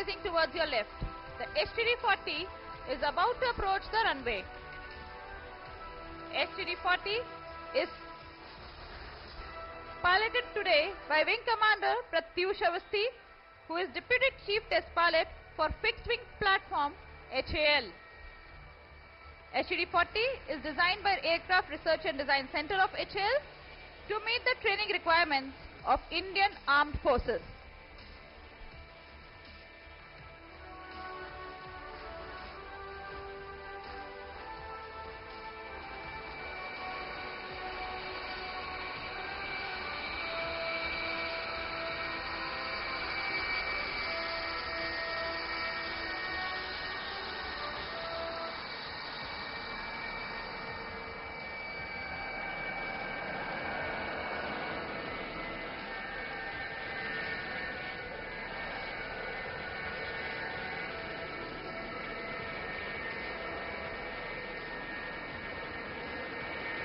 facing towards your left. The HTD-40 is about to approach the runway. HTD-40 is piloted today by Wing Commander Pratyush Avasthi, who is Deputy Chief Test Pilot for Fixed Wing Platform HAL. HTD-40 is designed by Aircraft Research and Design Center of HAL to meet the training requirements of Indian Armed Forces.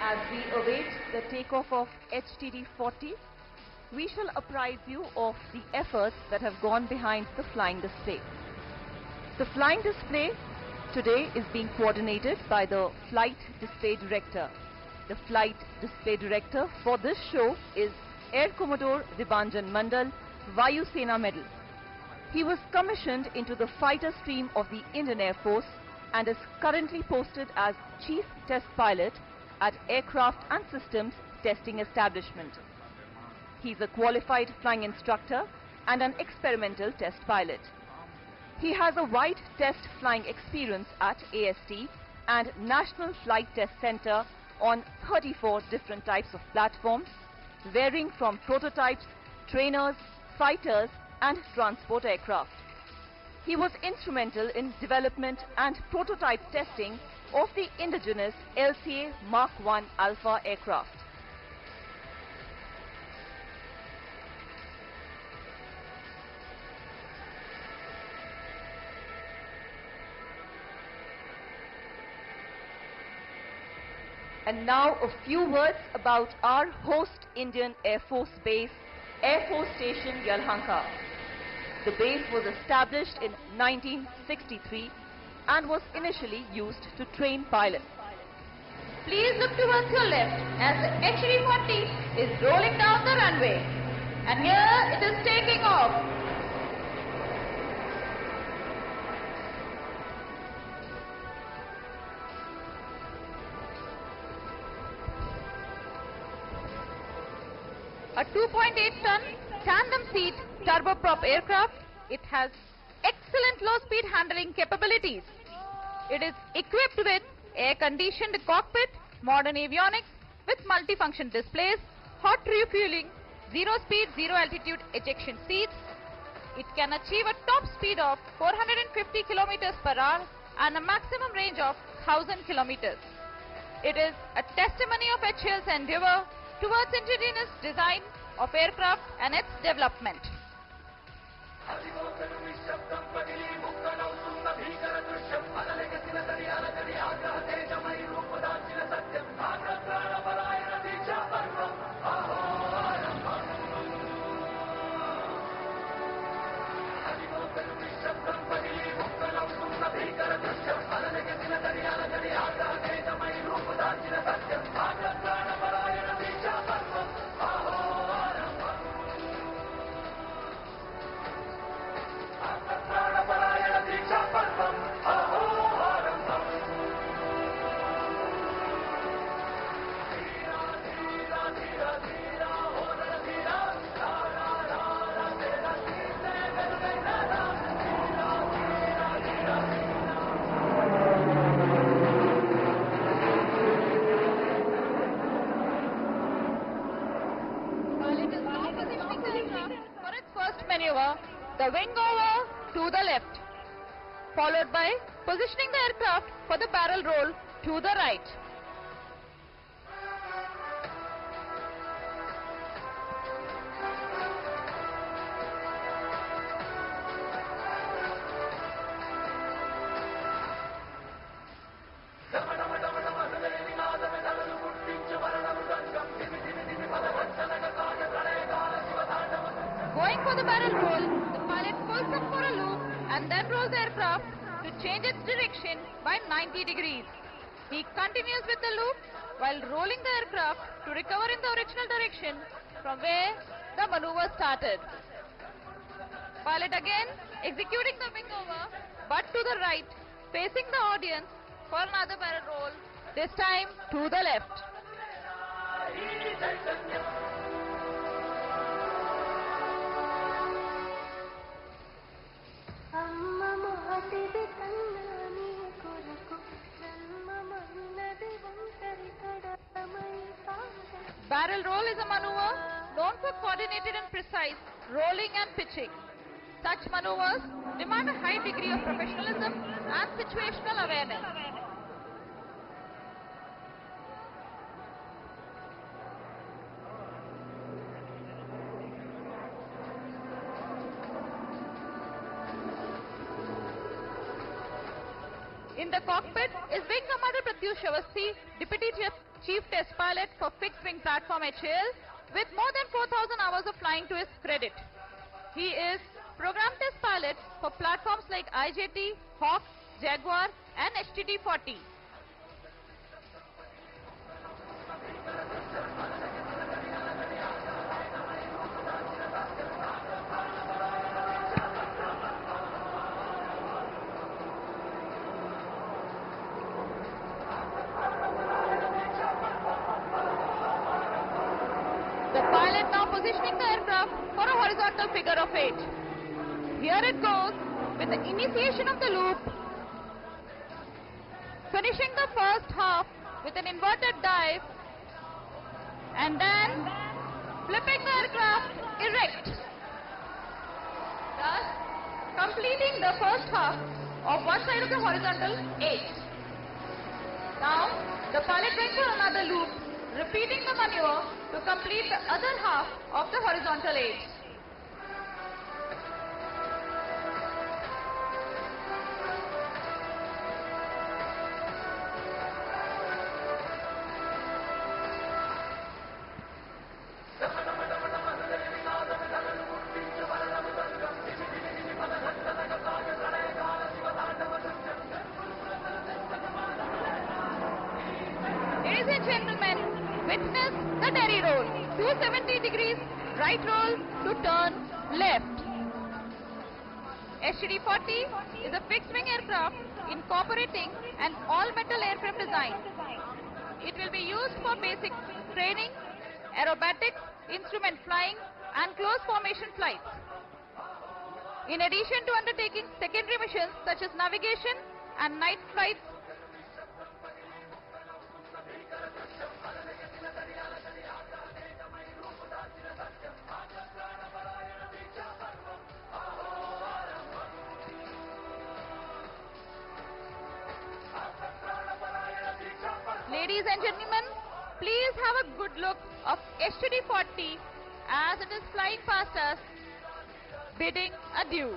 As we await the takeoff of HTD-40, we shall apprise you of the efforts that have gone behind the flying display. The flying display today is being coordinated by the Flight Display Director. The Flight Display Director for this show is Air Commodore Dibanjan Mandal, Vayu Sena Medal. He was commissioned into the fighter stream of the Indian Air Force and is currently posted as Chief Test Pilot at Aircraft and Systems Testing Establishment. He is a qualified flying instructor and an experimental test pilot. He has a wide test flying experience at AST and National Flight Test Center on 34 different types of platforms, varying from prototypes, trainers, fighters and transport aircraft. He was instrumental in development and prototype testing of the indigenous LCA Mark I Alpha aircraft. And now a few words about our host Indian Air Force base, Air Force Station Yalhanka. The base was established in 1963 and was initially used to train pilots. Please look towards your left as the HTD-40 is rolling down the runway. And here it is taking off. A 2.8-ton tandem seat turboprop aircraft, it has excellent low-speed handling capabilities. It is equipped with air-conditioned cockpit, modern avionics with multifunction displays, hot refueling, zero-speed, zero-altitude ejection seats. It can achieve a top speed of 450 km per hour and a maximum range of 1000 km. It is a testimony of HAL's endeavor towards indigenous design of aircraft and its development. The wing over to the left, followed by positioning the aircraft for the barrel roll to the right. Going for the barrel roll, the pilot pulls up for a loop and then rolls the aircraft to change its direction by 90 degrees. He continues with the loop while rolling the aircraft to recover in the original direction from where the maneuver started. Pilot again executing the wing over, but to the right, facing the audience for another barrel roll, this time to the left. Barrel roll is a maneuver known for coordinated and precise rolling and pitching. Such maneuvers demand a high degree of professionalism and situational awareness. In the cockpit is Wing Commander Pratyush Awasthi, Deputy Chief Test Pilot for Fixed Wing Platform HAL, with more than 4,000 hours of flying to his credit. He is Program Test Pilot for platforms like IJT, Hawk, Jaguar and HTT-40. The pilot now positioning the aircraft for a horizontal figure of 8. Here it goes with the initiation of the loop, finishing the first half with an inverted dive, and then flipping the aircraft erect, thus completing the first half of one side of the horizontal 8. Now the pilot went for another loop, repeating the maneuver to complete the other half of the horizontal 8. Ladies and gentlemen, witness the derry roll, 270 degrees, right roll to turn left. HTT-40 is a fixed wing aircraft incorporating an all-metal airframe design. It will be used for basic training, aerobatics, instrument flying and close formation flights. In addition to undertaking secondary missions such as navigation and night flights, ladies and gentlemen, please have a good look of HTT-40 as it is flying past us, bidding adieu.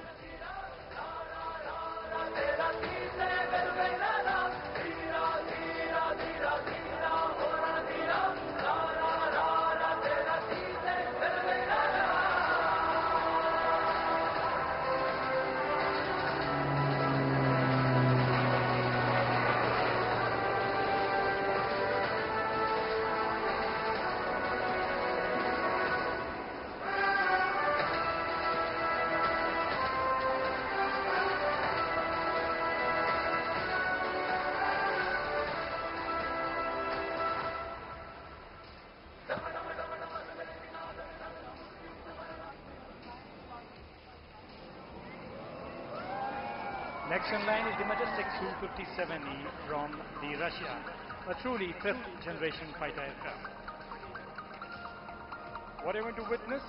Next in line is the majestic Su-57E from the Russia, a truly fifth generation fighter aircraft. What you're going to witness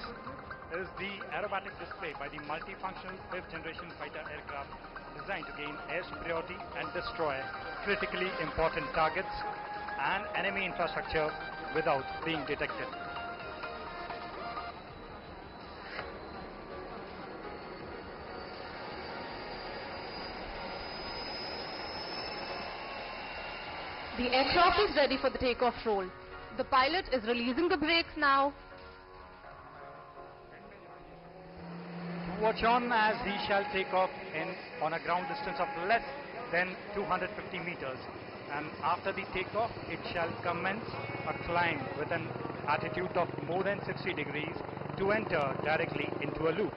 is the aerobatic display by the multifunctional fifth generation fighter aircraft designed to gain air superiority and destroy critically important targets and enemy infrastructure without being detected. The aircraft is ready for the takeoff roll. The pilot is releasing the brakes now. watch on as he shall take off on a ground distance of less than 250 meters. And after the takeoff, it shall commence a climb with an attitude of more than 60 degrees to enter directly into a loop.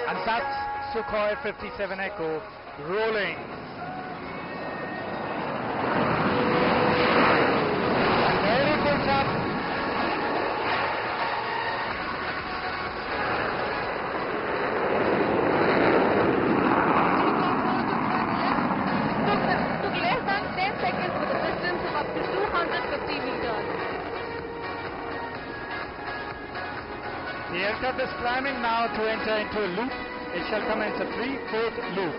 And that's Sukhoi 57 Echo rolling. And there it goes up. Took less than 10 seconds with a distance of up to 250 meters. The aircraft is climbing now to enter into a loop. It shall commence a 3/4 loop.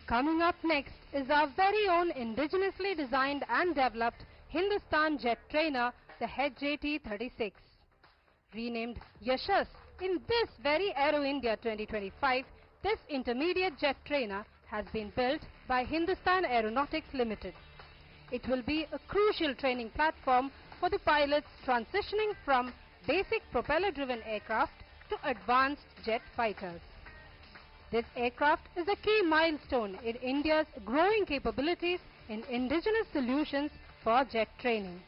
Coming up next is our very own indigenously designed and developed Hindustan jet trainer, the HJT-36. Renamed Yashas in this very Aero India 2025, this intermediate jet trainer has been built by Hindustan Aeronautics Limited. It will be a crucial training platform for the pilots transitioning from basic propeller-driven aircraft to advanced jet fighters. This aircraft is a key milestone in India's growing capabilities in indigenous solutions for jet training.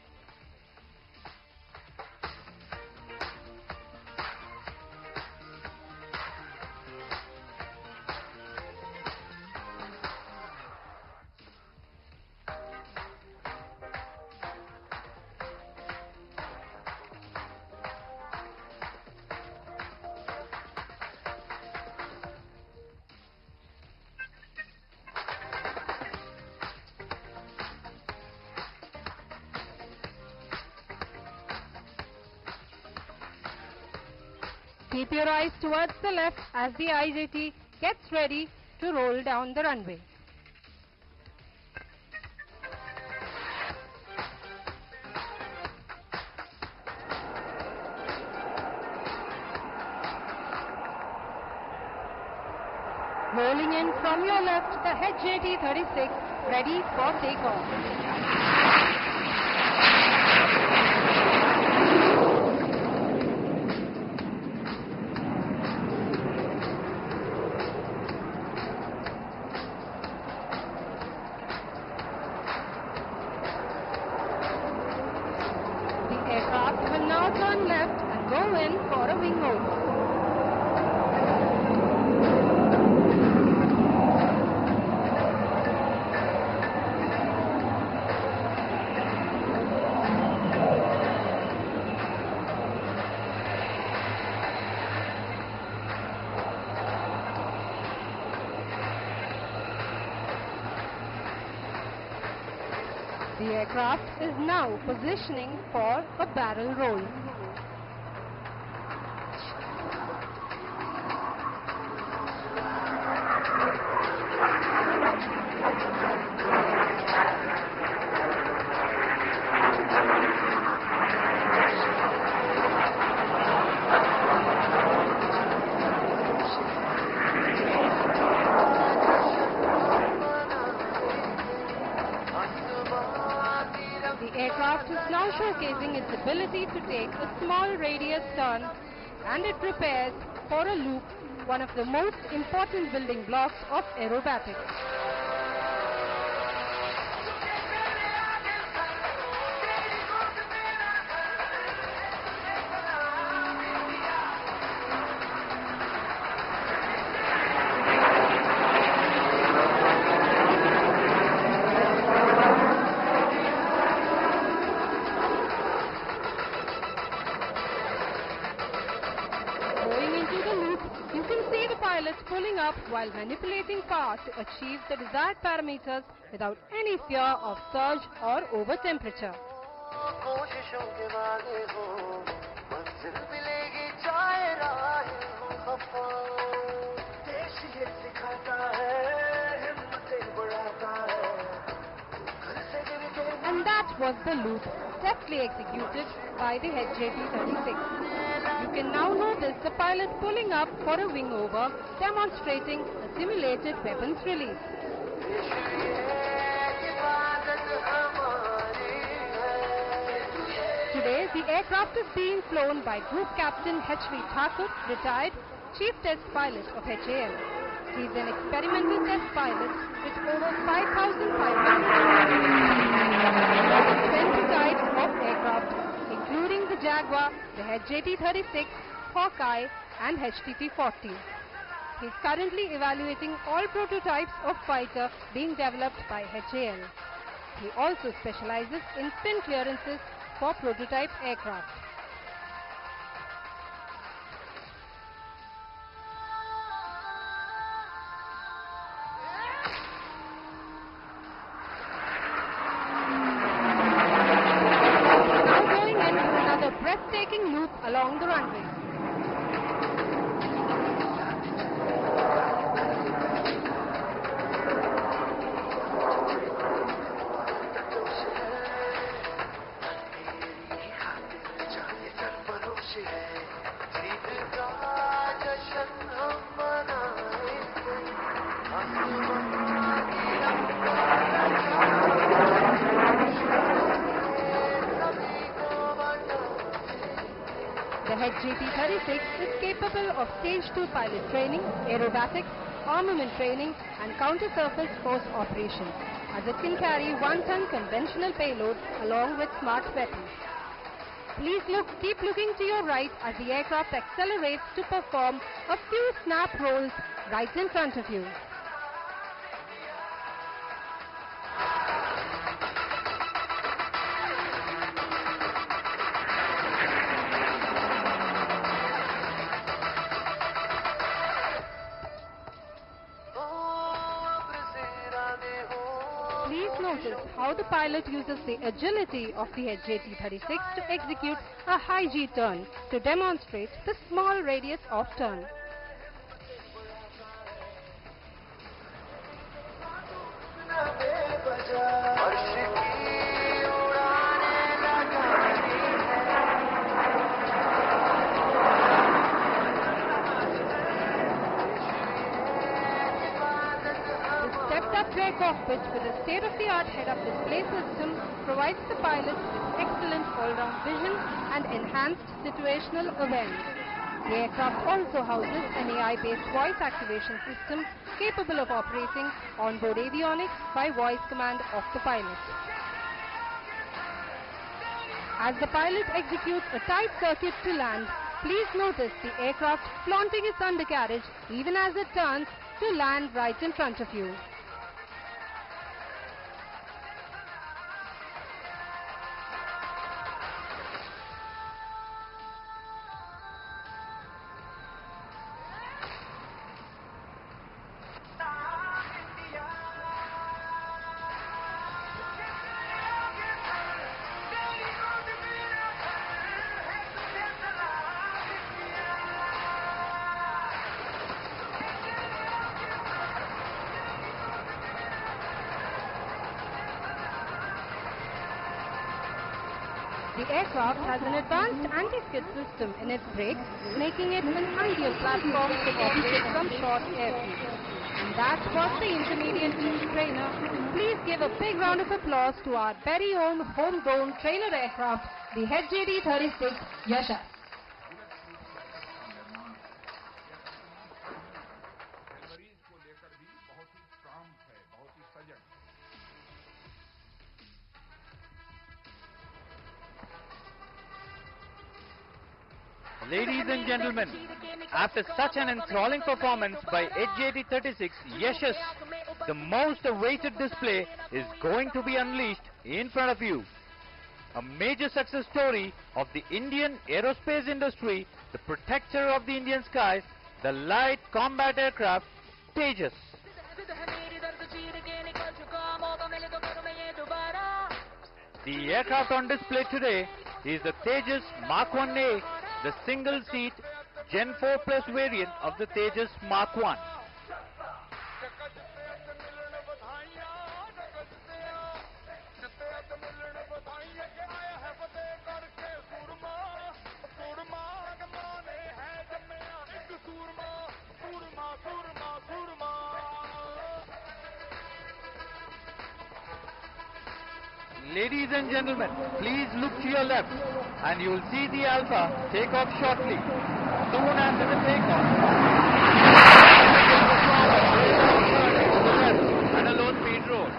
Keep your eyes towards the left as the IJT gets ready to roll down the runway. Rolling in from your left, the HJT-36 ready for takeoff. Aircraft will now turn left and go in for a wing over. The aircraft is now positioning for a barrel roll. The aircraft is now showcasing emphasizing its ability to take a small radius turn, and it prepares for a loop, one of the most important building blocks of aerobatics. Pulling up while manipulating power to achieve the desired parameters without any fear of surge or over temperature. And that was the loop deftly executed by the HJT-36. You can now notice the pilot pulling up for a wing over, demonstrating a simulated weapons release. Today, the aircraft is being flown by Group Captain H.V. Thakur, retired Chief Test Pilot of HAL. He is an experimental test pilot with over 5,500 20 types of aircraft, including the Jaguar, the HJT-36, Hawkeye and HTT-40. He is currently evaluating all prototypes of fighter being developed by HAL. He also specializes in spin clearances for prototype aircraft. Breathtaking loop along the runway. The HJT-36 is capable of Stage 2 pilot training, aerobatics, armament training and counter-surface force operations, as it can carry 1-ton conventional payload along with smart weapons. Please keep looking to your right as the aircraft accelerates to perform a few snap rolls right in front of you. Please notice how the pilot uses the agility of the HJT-36 to execute a high G turn to demonstrate the small radius of turn. Gray cockpit with a state-of-the-art head-up display system provides the pilot with excellent all-round vision and enhanced situational awareness. The aircraft also houses an AI-based voice activation system capable of operating onboard avionics by voice command of the pilot. As the pilot executes a tight circuit to land, please notice the aircraft flaunting its undercarriage even as it turns to land right in front of you. The aircraft has an advanced anti-skid system in its brakes, making it an ideal platform to operate from short airfields. And that was the intermediate team trainer. Please give a big round of applause to our very own homegrown trainer aircraft, the HJT-36 Yashas. Ladies and gentlemen, after such an enthralling performance by HJT-36 Yashas, the most awaited display is going to be unleashed in front of you. A major success story of the Indian aerospace industry, the protector of the Indian skies, the light combat aircraft Tejas. The aircraft on display today is the Tejas Mark 1A, the single-seat Gen 4 Plus variant of the Tejas Mark 1. Ladies and gentlemen, please look to your left and you will see the Alpha take off shortly. Soon after the takeoff, and a low speed roll.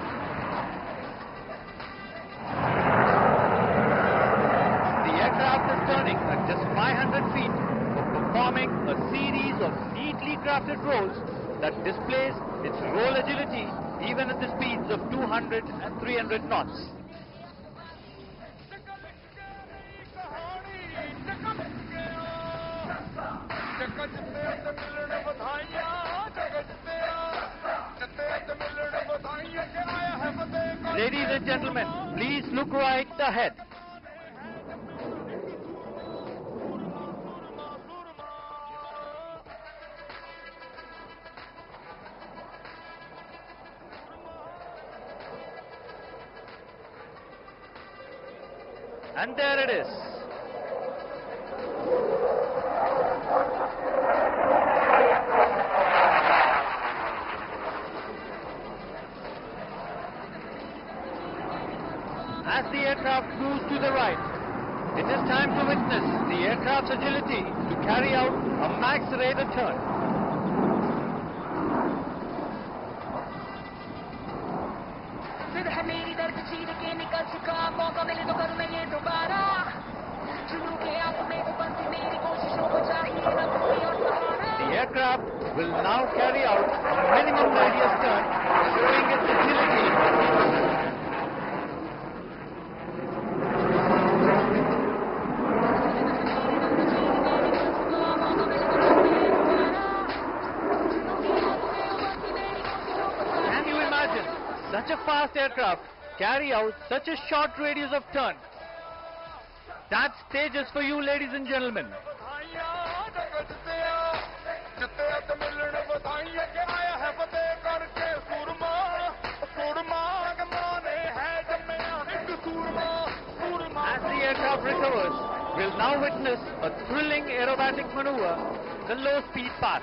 The aircraft is turning at just 500 feet for performing a series of neatly crafted rolls that displays its roll agility even at the speeds of 200 and 300 knots. Ladies and gentlemen, please look right ahead. And there it is. As the aircraft moves to the right, it is time to witness the aircraft's agility to carry out a max rate of turn. The aircraft will now carry out a minimum radius turn, showing its agility. Such a fast aircraft carry out such a short radius of turn. That's Tejas for you, ladies and gentlemen. As the aircraft recovers, we'll now witness a thrilling aerobatic maneuver, the low-speed pass.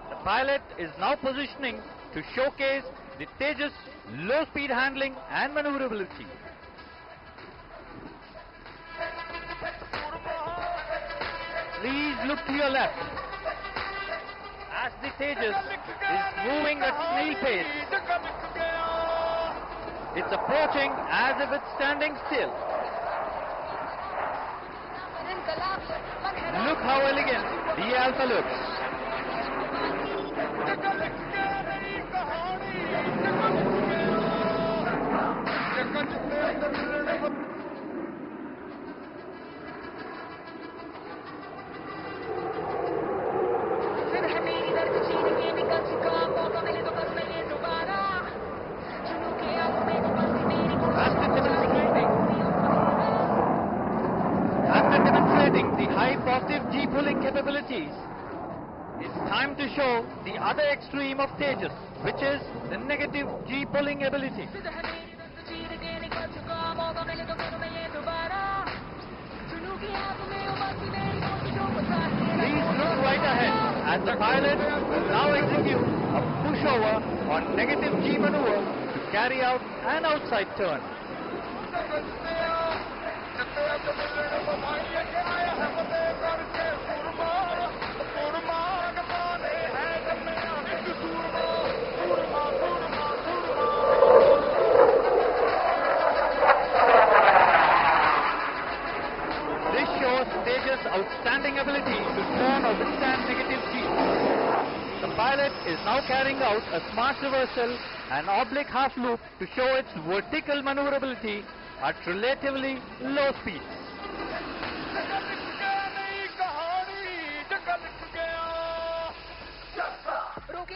The pilot is now positioning to showcase the Tejas low-speed handling and maneuverability. Please look to your left as the Tejas is moving at snail pace. It's approaching as if it's standing still. Look how elegant the Alpha looks. After demonstrating the high positive G-pulling capabilities, it's time to show the other extreme of Tejas, which is the negative G-pulling ability. Please look right ahead as the pilot will now execute a pushover or negative G maneuver to carry out an outside turn. This shows Tejas' outstanding ability to turn or withstand negative G. The pilot is now carrying out a smart reversal and oblique half loop to show its vertical maneuverability at relatively low speeds.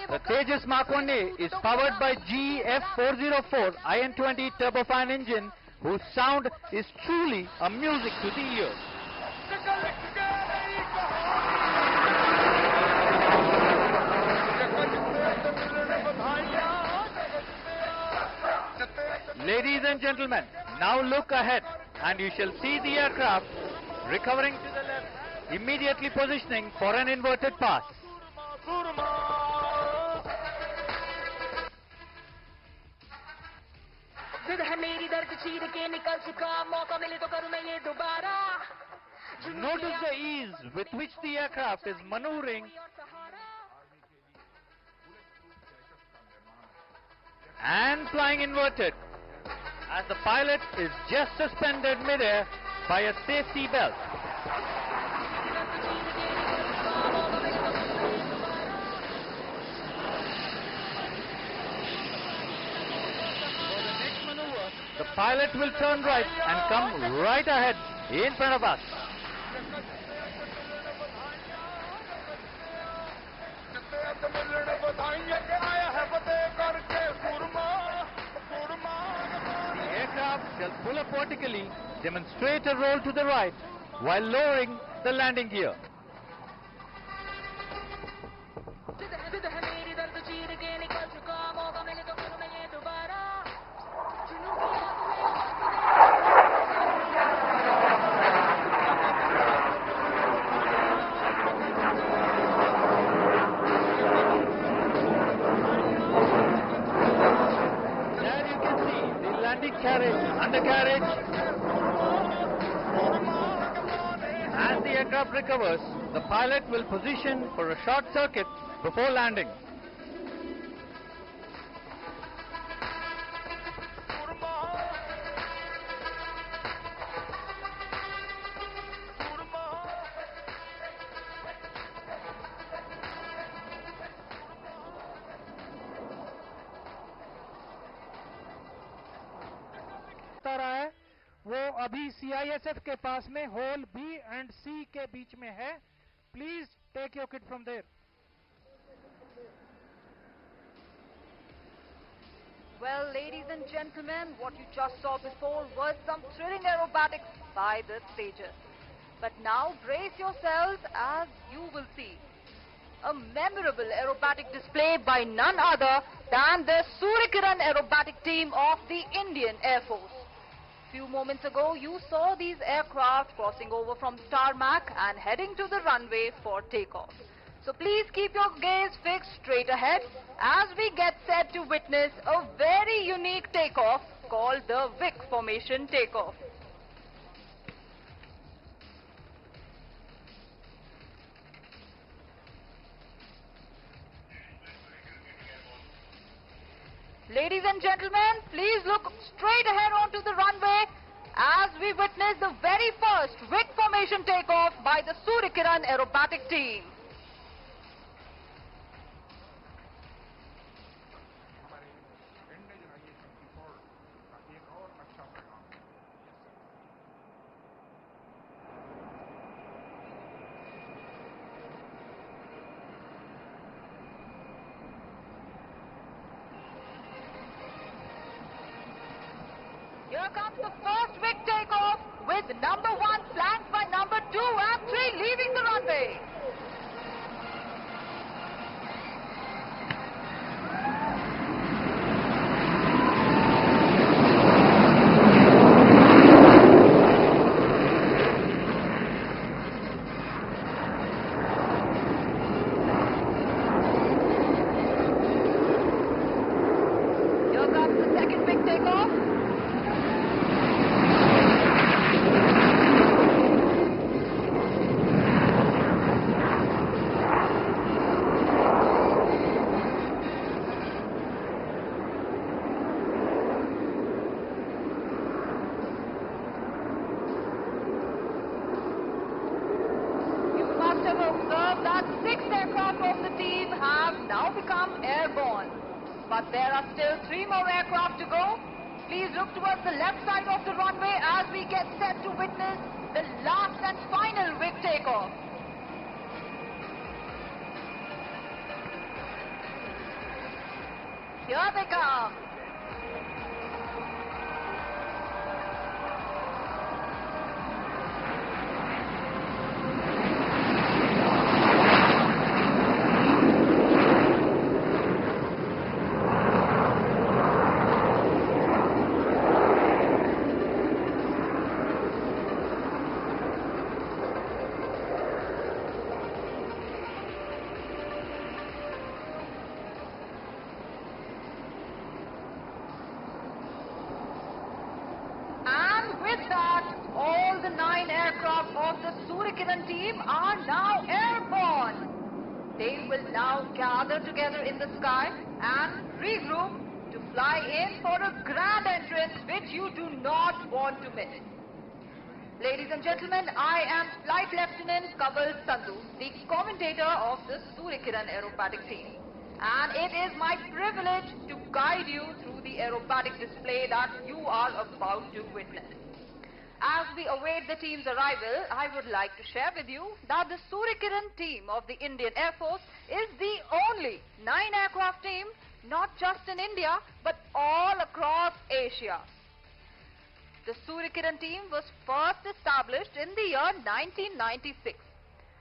The Tejas Mark 1A is powered by GF404 IN20 turbofan engine, whose sound is truly a music to the ears. Ladies and gentlemen, now look ahead and you shall see the aircraft recovering to the left, immediately positioning for an inverted pass. Notice the ease with which the aircraft is maneuvering and flying inverted, as the pilot is just suspended midair by a safety belt. For the next maneuver, the pilot will turn right and come right ahead in front of us. The aircraft shall pull up vertically, demonstrate a roll to the right while lowering the landing gear. Undercarriage. As the aircraft recovers, the pilot will position for a short circuit before landing. रहा है वो अभी CISF के पास में whole B and C के बीच में है. Please take your kit from there. Well, ladies and gentlemen, what you just saw before was some thrilling aerobatics by the Tejas. But now brace yourselves as you will see a memorable aerobatic display by none other than the Suryakiran aerobatic team of the Indian Air Force. Few moments ago, you saw these aircraft crossing over from tarmac and heading to the runway for takeoff. So please keep your gaze fixed straight ahead as we get set to witness a very unique takeoff called the Vic formation takeoff. Ladies and gentlemen, please look straight ahead onto the runway as we witness the very first Vic formation takeoff by the Suryakiran aerobatic team. Here comes the first Vic takeoff with number 1 flanked by number 2 and 3 leaving the runway. that 6 aircraft of the team have now become airborne. But there are still 3 more aircraft to go. Please look towards the left side of the runway as we get set to witness the last and final wing takeoff. Here they come. With that, all the 9 aircraft of the Suryakiran team are now airborne. They will now gather together in the sky and regroup to fly in for a grand entrance which you do not want to miss. Ladies and gentlemen, I am Flight Lieutenant Kaval Sandhu, the commentator of the Suryakiran aerobatic team. And it is my privilege to guide you through the aerobatic display that you are about to witness. As we await the team's arrival, I would like to share with you that the Suryakiran team of the Indian Air Force is the only 9 aircraft team, not just in India, but all across Asia. The Suryakiran team was first established in the year 1996.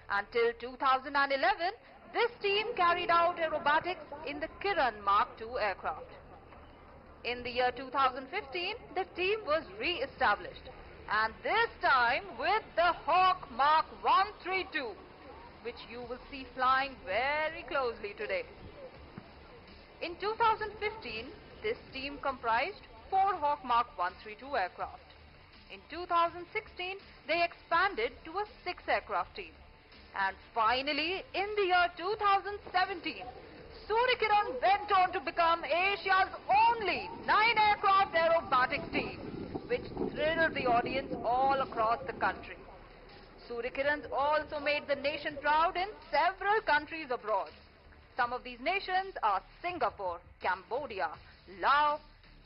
Until 2011, this team carried out aerobatics in the Kiran Mark II aircraft. In the year 2015, the team was re-established, and this time with the Hawk Mark 132, which you will see flying very closely today. In 2015, this team comprised 4 Hawk Mark 132 aircraft. In 2016, they expanded to a 6 aircraft team. And finally, in the year 2017, Suryakiran went on to become Asia's only 9 aircraft aerobatics team, which thrilled the audience all across the country. Suryakiran also made the nation proud in several countries abroad. Some of these nations are Singapore, Cambodia, Laos,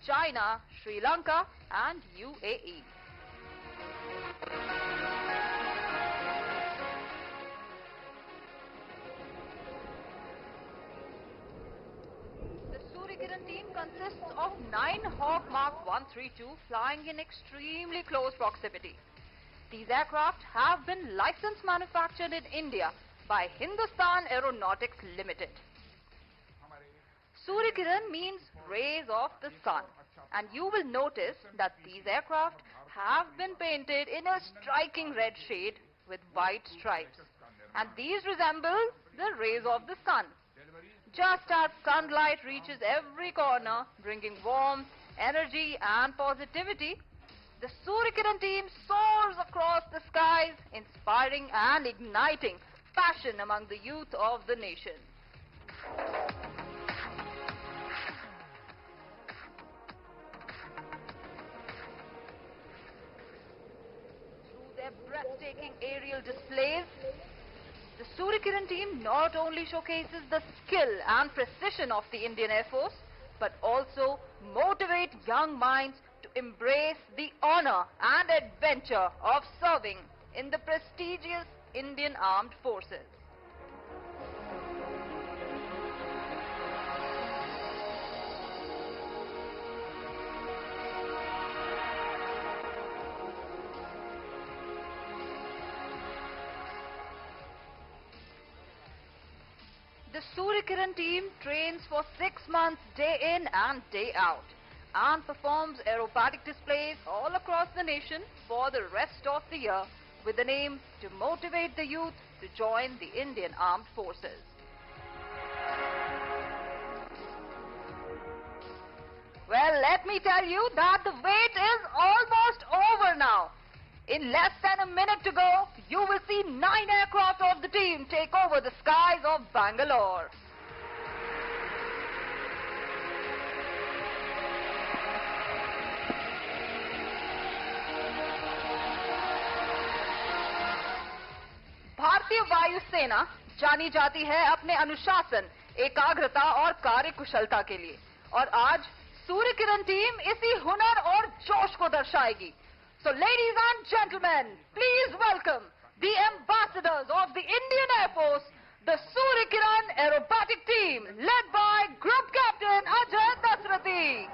China, Sri Lanka, and UAE. The Suryakiran team consists of 9 Hawk Mark 132 flying in extremely close proximity. These aircraft have been licensed manufactured in India by Hindustan Aeronautics Limited. Suryakiran means rays of the sun, and you will notice that these aircraft have been painted in a striking red shade with white stripes, and these resemble the rays of the sun. Just as sunlight reaches every corner, bringing warmth, energy and positivity, the Suryakiran team soars across the skies, inspiring and igniting passion among the youth of the nation. Through their breathtaking aerial displays, the Suryakiran team not only showcases the skill and precision of the Indian Air Force, but also motivate young minds to embrace the honor and adventure of serving in the prestigious Indian Armed Forces. The Suryakiran team trains for 6 months day in and day out and performs aerobatic displays all across the nation for the rest of the year with the aim to motivate the youth to join the Indian Armed Forces. Well, let me tell you that the wait is almost over now. In less than a minute to go, you will see 9 aircraft of the team take over the skies of Bangalore. Bharatiya Vayu Sena, जानी जाती है अपने अनुशासन, एकाग्रता और कार्यकुशलता के लिए, और आज सूर्यकिरण टीम इसी हुनर और जोश को दर्शाएगी। So ladies and gentlemen, please welcome the ambassadors of the Indian Air Force, the Suryakiran aerobatic team, led by Group Captain Ajay Dasrathi.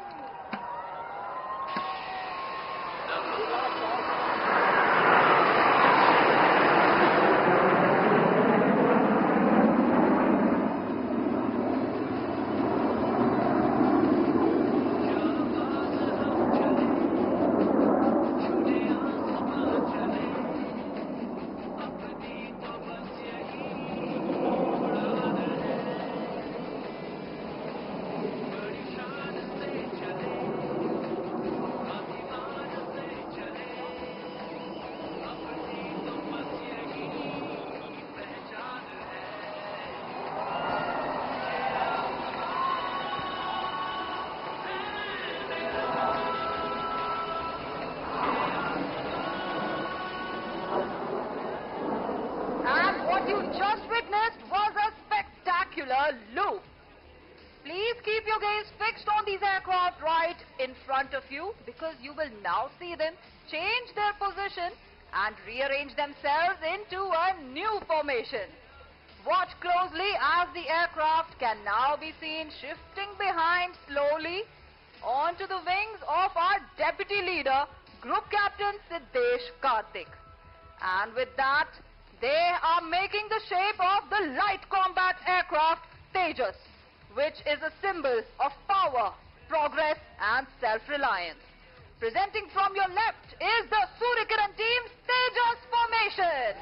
You just witnessed was a spectacular loop. Please keep your gaze fixed on these aircraft right in front of you, because you will now see them change their position and rearrange themselves into a new formation. Watch closely as the aircraft can now be seen shifting behind slowly onto the wings of our deputy leader, Group Captain Siddesh Karthik. And with that, they are making the shape of the light combat aircraft Tejas, which is a symbol of power, progress and self-reliance. Presenting from your left is the Suryakiran team's Tejas formation.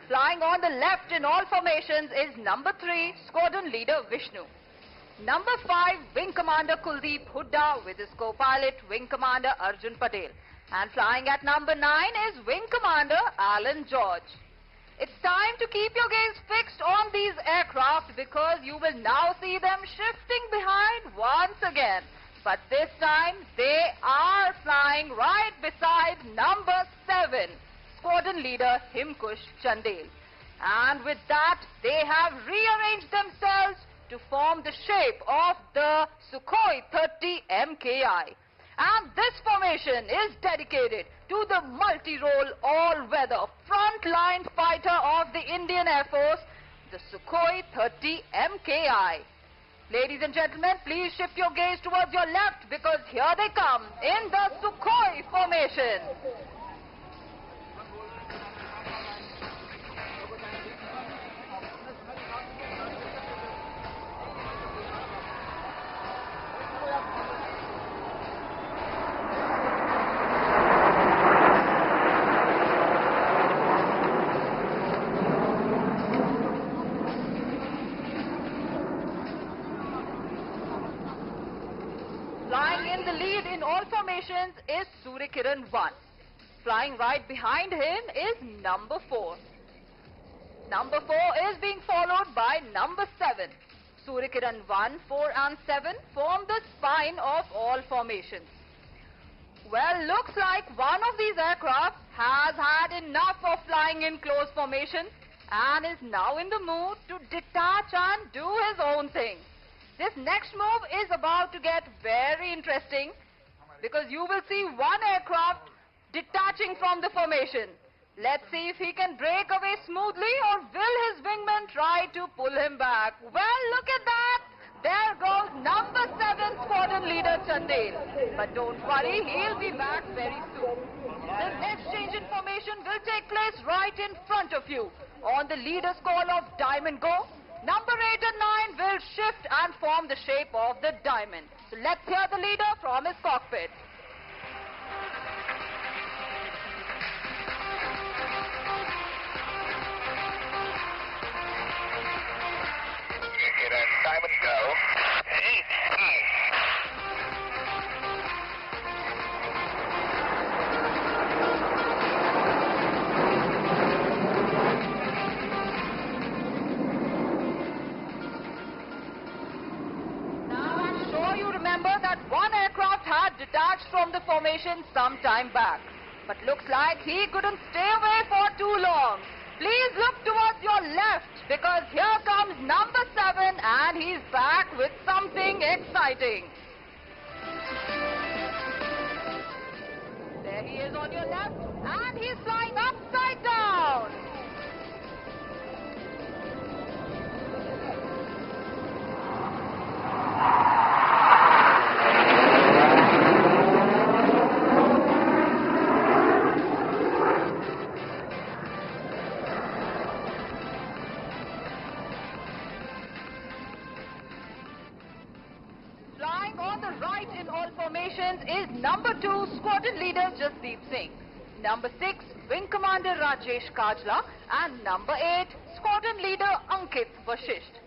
Flying on the left in all formations is number 3, Squadron Leader Vishnu. Number 5, Wing Commander Kuldeep Hooda with his co-pilot Wing Commander Arjun Patel. And flying at number 9 is Wing Commander Alan George. It's time to keep your gaze fixed on these aircraft, because you will now see them shifting behind once again. But this time they are flying right beside number 7, Squadron Leader Himkush Chandel. And with that, they have rearranged themselves to form the shape of the Sukhoi 30 MKI. And this formation is dedicated to the multi-role, all-weather, front-line fighter of the Indian Air Force, the Sukhoi 30 MKI. Ladies and gentlemen, please shift your gaze towards your left, because here they come in the Sukhoi formation. Flying in the lead in all formations is Suryakiran 1. Flying right behind him is number 4. Number 4 is being followed by number 7. Suryakiran 1, 4 and 7 form the spine of all formations. Well, looks like one of these aircraft has had enough of flying in close formation and is now in the mood to detach and do his own thing. This next move is about to get very interesting, because you will see one aircraft detaching from the formation. Let's see if he can break away smoothly, or will his wingman try to pull him back. Well, look at that. There goes number 7 Squadron Leader Chandel. But don't worry, he'll be back very soon. The next change in formation will take place right in front of you. On the leader's call of Diamond Go, number 8 and 9 will shift and form the shape of the diamond. So let's hear the leader from his cockpit. detached from the formation some time back. But looks like he couldn't stay away for too long. Please look towards your left because here comes number 7 and he's back with something exciting. There he is on your left and he's flying upside down. Flying on the right in all formations is number 2 Squadron Leader Jasdeep Singh, number 6 Wing Commander Rajesh Kajla and number 8 Squadron Leader Ankit Vashisht.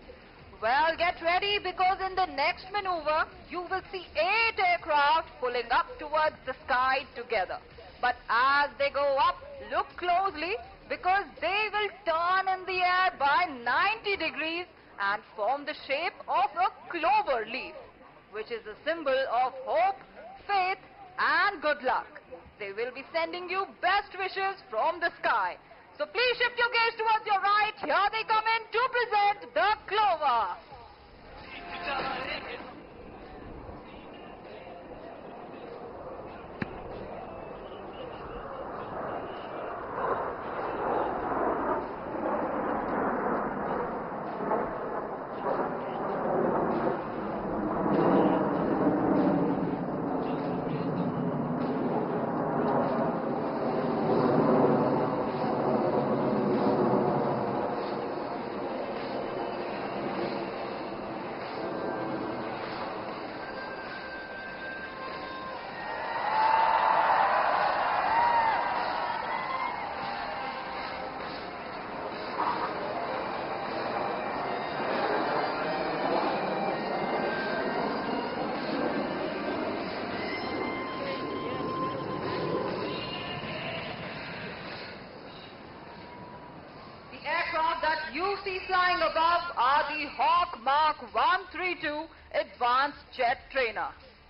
Well, get ready because in the next maneuver you will see 8 aircraft pulling up towards the sky together. But as they go up, look closely because they will turn in the air by 90 degrees and form the shape of a clover leaf, which is a symbol of hope, faith and good luck. They will be sending you best wishes from the sky. So please shift your gaze towards your right. Here they come in to present the clover. That you see flying above are the Hawk Mark 132 Advanced Jet Trainer.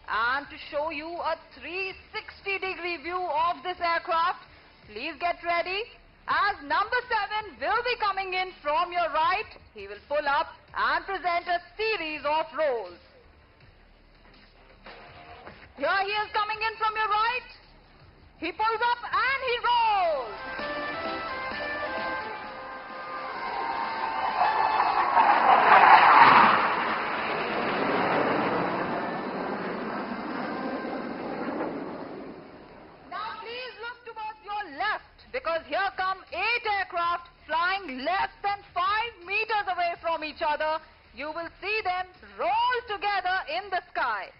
And to show you a 360-degree view of this aircraft, please get ready as number 7 will be coming in from your right. He will pull up and present a series of rolls. Here he is coming in from your right. He pulls up and he rolls. Because here come 8 aircraft flying less than 5 meters away from each other. You will see them roll together in the sky.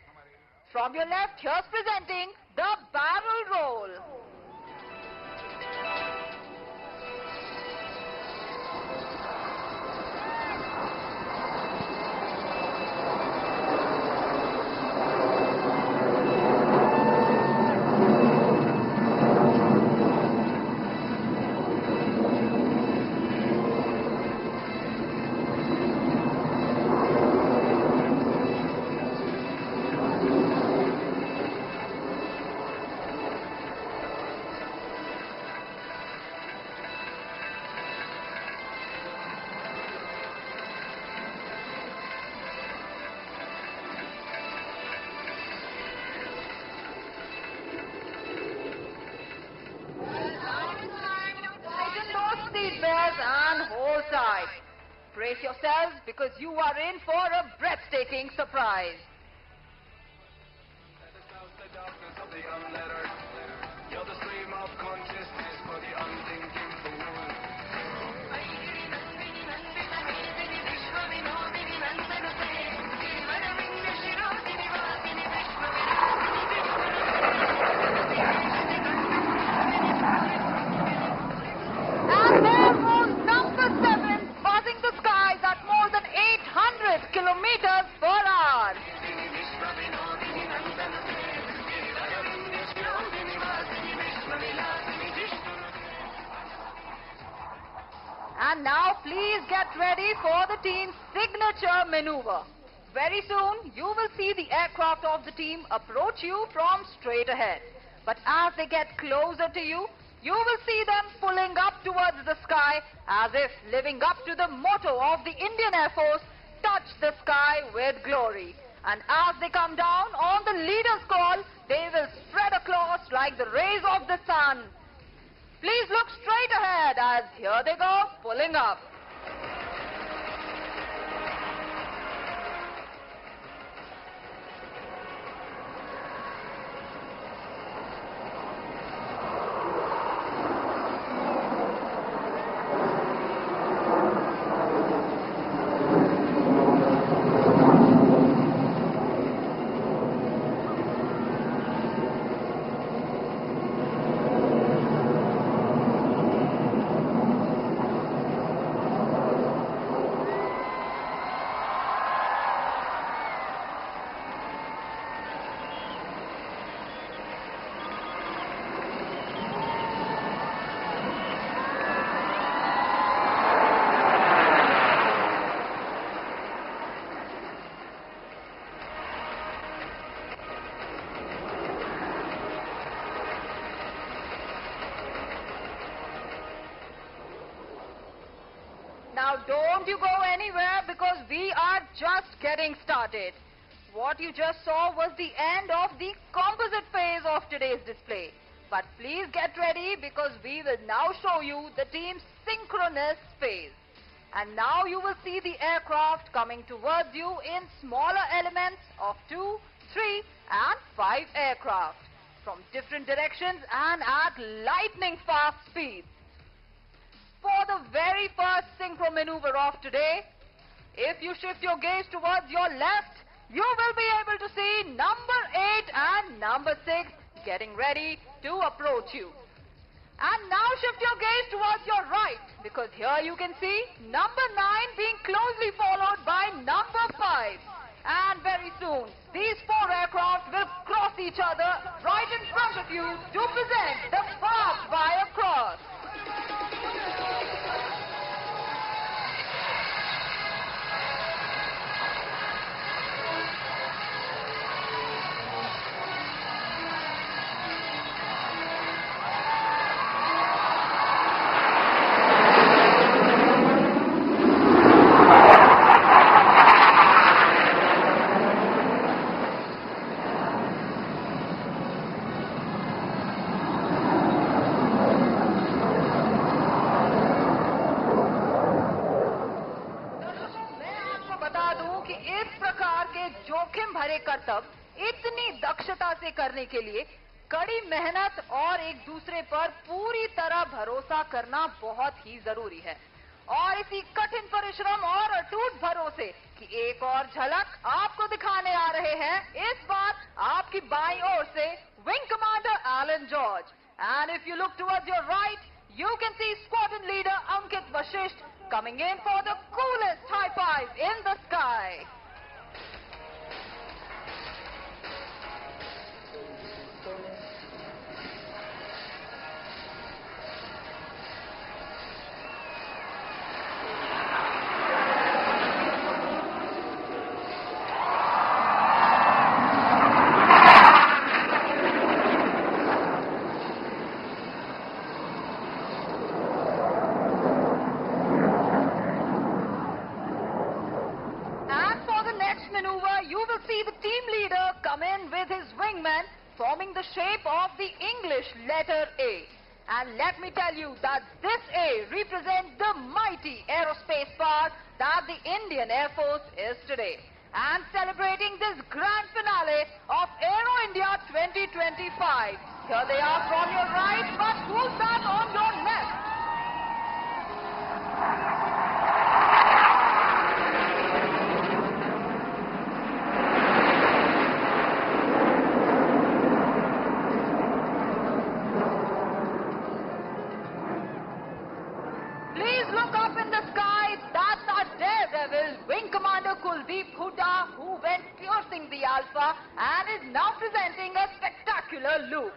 From your left, here's presenting the barrel roll. And hold tight. Brace yourselves because you are in for a breathtaking surprise. You're the stream of consciousness for the unthinking fool. And there goes number 7 buzzing the skies at more than 800 kilometers per hour. And now please get ready for the team's signature maneuver. Very soon, you will see the aircraft of the team approach you from straight ahead. But as they get closer to you, you will see them pulling up towards the sky as if living up to the motto of the Indian Air Force, touch the sky with glory. And as they come down on the leader's call, they will spread across like the rays of the sun. Please look straight ahead as here they go, pulling up. Now don't you go anywhere because we are just getting started. What you just saw was the end of the composite phase of today's display. But please get ready because we will now show you the team's synchronous phase. And now you will see the aircraft coming towards you in smaller elements of 2, 3 and 5 aircraft from different directions and at lightning fast speeds. For the very first synchro maneuver of today, if you shift your gaze towards your left, you will be able to see number 8 and number 6 getting ready to approach you. And now shift your gaze towards your right because here you can see number 9 being closely followed by number 5. And very soon, these 4 aircraft will cross each other right in front of you to present the barbed wire cross. जोखिम भरे करतब इतनी दक्षता से करने के लिए कड़ी मेहनत और एक दूसरे पर पूरी तरह भरोसा करना बहुत ही जरूरी है। और इसी कठिन परिश्रम और अटूट भरोसे की एक और झलक आपको दिखाने आ रहे हैं इस बार आपकी बाईं ओर से wing commander Alan George. And if you look towards your right, you can see squadron leader Ankit Vashisht coming in for the coolest high five in the sky. Forming the shape of the English letter A. And let me tell you that this A represents the mighty aerospace power that the Indian Air Force is today. And celebrating this grand finale of Aero India 2025. Here they are from your right, but who's that on your left? Who went piercing the Alpha and is now presenting a spectacular loop.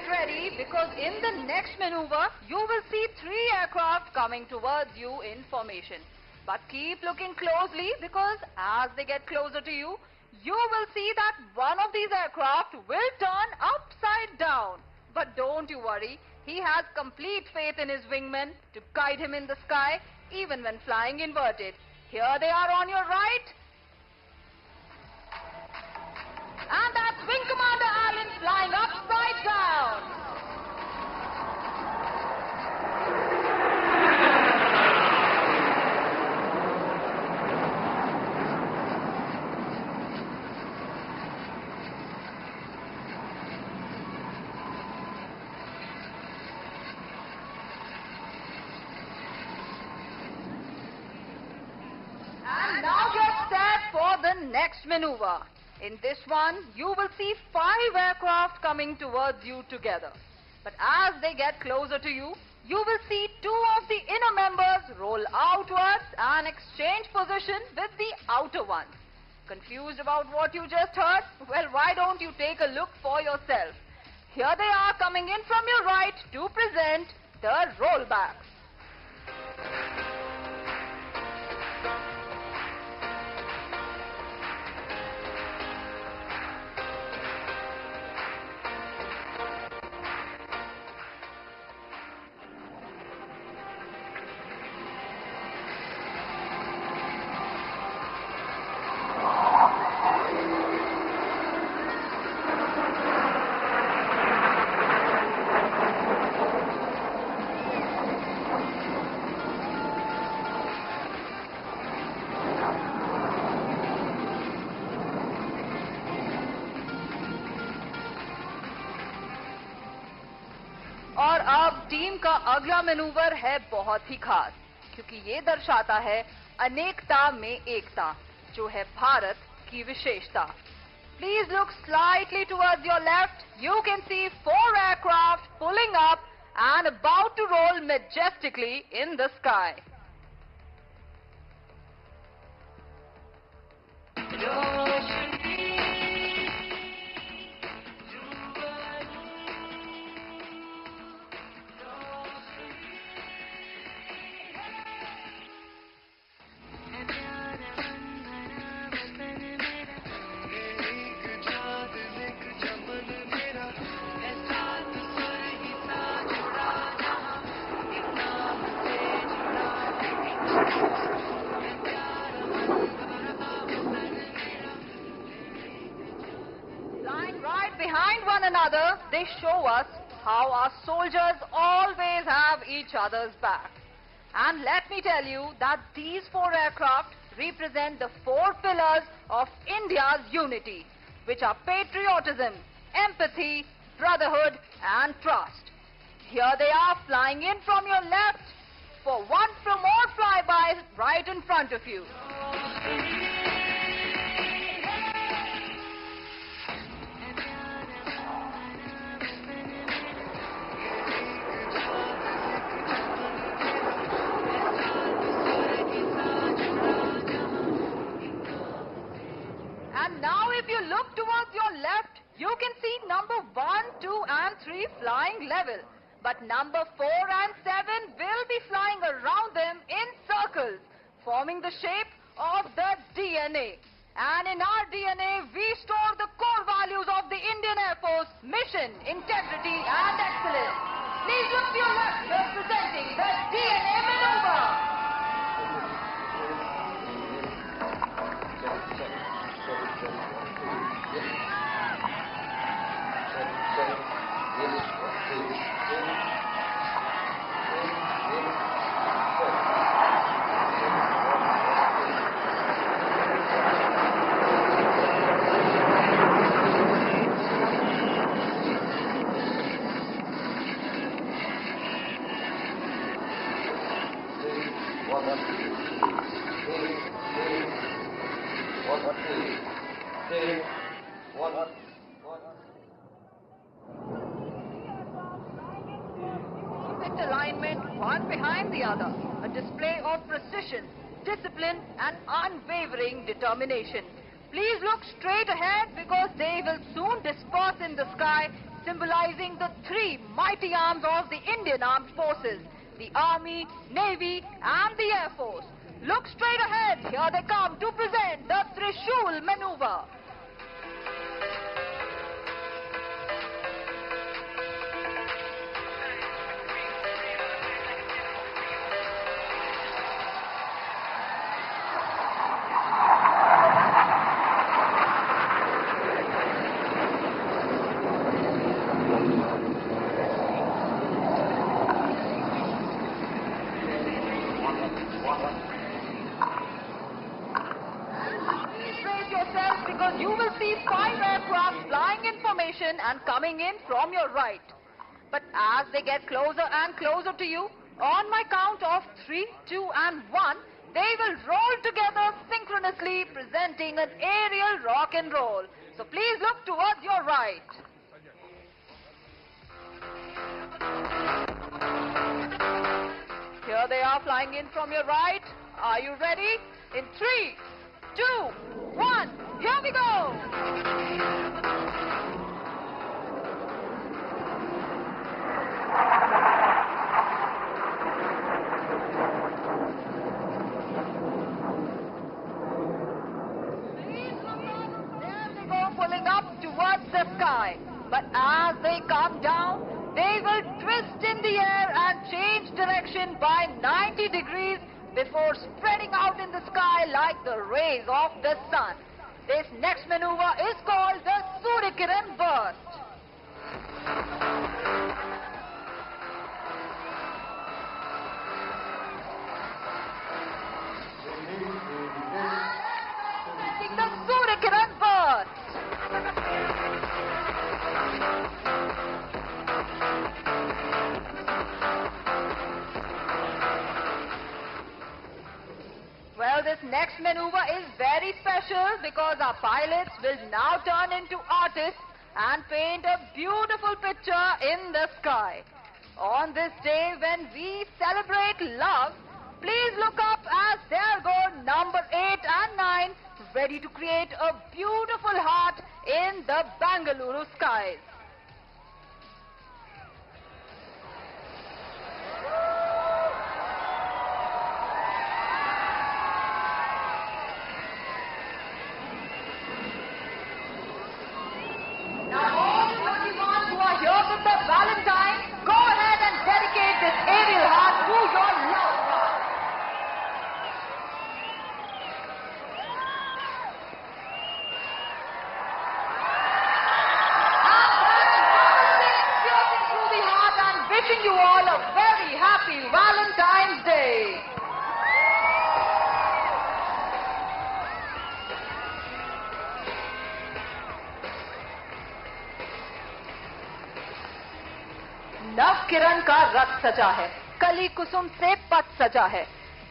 get ready because in the next maneuver, you will see 3 aircraft coming towards you in formation. But keep looking closely because as they get closer to you, you will see that one of these aircraft will turn upside down. But don't you worry, he has complete faith in his wingmen to guide him in the sky even when flying inverted. Here they are on your right. And that's Wing Commander Allen flying upside down. And now get set for the next maneuver. In this one, you will see 5 aircraft coming towards you together. But as they get closer to you, you will see 2 of the inner members roll outwards and exchange position with the outer ones. Confused about what you just heard? Well, why don't you take a look for yourself? Here they are coming in from your right to present the rollbacks. और अब team का अगला manoeuvre है बहुत ही खास, क्योंकि ये दर्शाता है अनेकता में एकता, जो है भारत की विशेषता. Please look slightly towards your left. You can see 4 aircraft pulling up and about to roll majestically in the sky. Flying right behind one another, they show us how our soldiers always have each other's back. And let me tell you that these 4 aircraft represent the 4 pillars of India's unity, which are patriotism, empathy, brotherhood and trust. Here they are flying in from your left for one more flybys right in front of you. And now if you look towards your left, you can see number 1, 2 and 3 flying level. But number 4 and 7 will be flying around them in circles, forming the shape of the DNA. And in our DNA, we store the core values of the Indian Air Force: mission, integrity and excellence. Please look to your left, representing the DNA maneuver. Perfect alignment, one behind the other. A display of precision, discipline and unwavering determination. Please look straight ahead because they will soon disperse in the sky symbolizing the three mighty arms of the Indian Armed Forces, the Army, Navy and the Air Force. Look straight ahead, here they come to present the Trishul maneuver. Because you will see 5 aircraft flying in formation and coming in from your right. But as they get closer and closer to you, on my count of 3, 2 and 1, they will roll together synchronously, presenting an aerial rock and roll. So please look towards your right. Here they are flying in from your right. Are you ready? In 3, 2, 1, here we go! There they go, pulling up towards the sky. But as they come down, they will twist in the air and change direction by 90 degrees before spreading out in the sky like the rays of the sun. This next maneuver is called the Suryakiran burst. The Suryakiran burst. Well, this next maneuver is very special because our pilots will now turn into artists and paint a beautiful picture in the sky. On this day when we celebrate love, please look up as there go number 8 and 9 ready to create a beautiful heart in the Bangalore skies. Valentine, go ahead and dedicate this aerial heart to your loved one. And piercing through the heart and wishing you all a very happy Valentine's Day. नव किरण का रथ सजा है, कली कुसुम से पथ सजा है,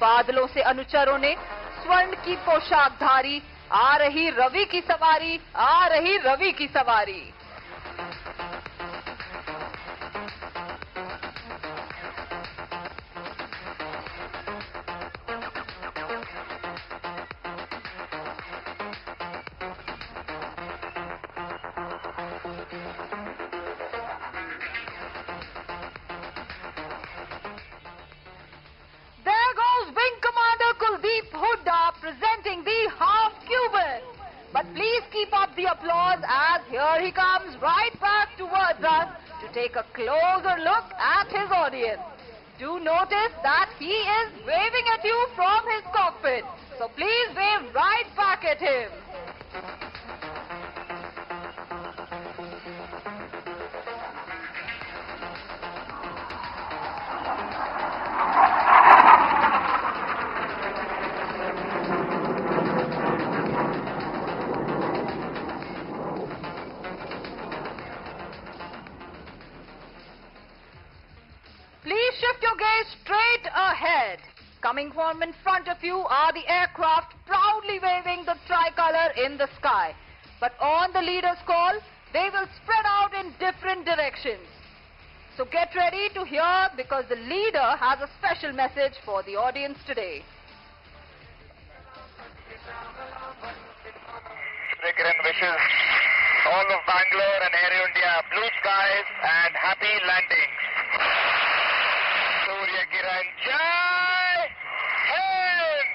बादलों से अनुचरों ने स्वर्ण की पोशाक धारी, आ रही रवि की सवारी, आ रही रवि की सवारी। Presenting the half Cuban. But please keep up the applause as here he comes right back towards us to take a closer look at his audience. Do notice that he is waving at you from his cockpit. So please wave right back at him. Shift your gaze straight ahead. Coming from in front of you are the aircraft proudly waving the tricolor in the sky. But on the leader's call, they will spread out in different directions. So get ready to hear because the leader has a special message for the audience today. Suryakiran wishes all of Bangalore and Aero India, blue skies and happy landings. Suryakiran, Jai Hind!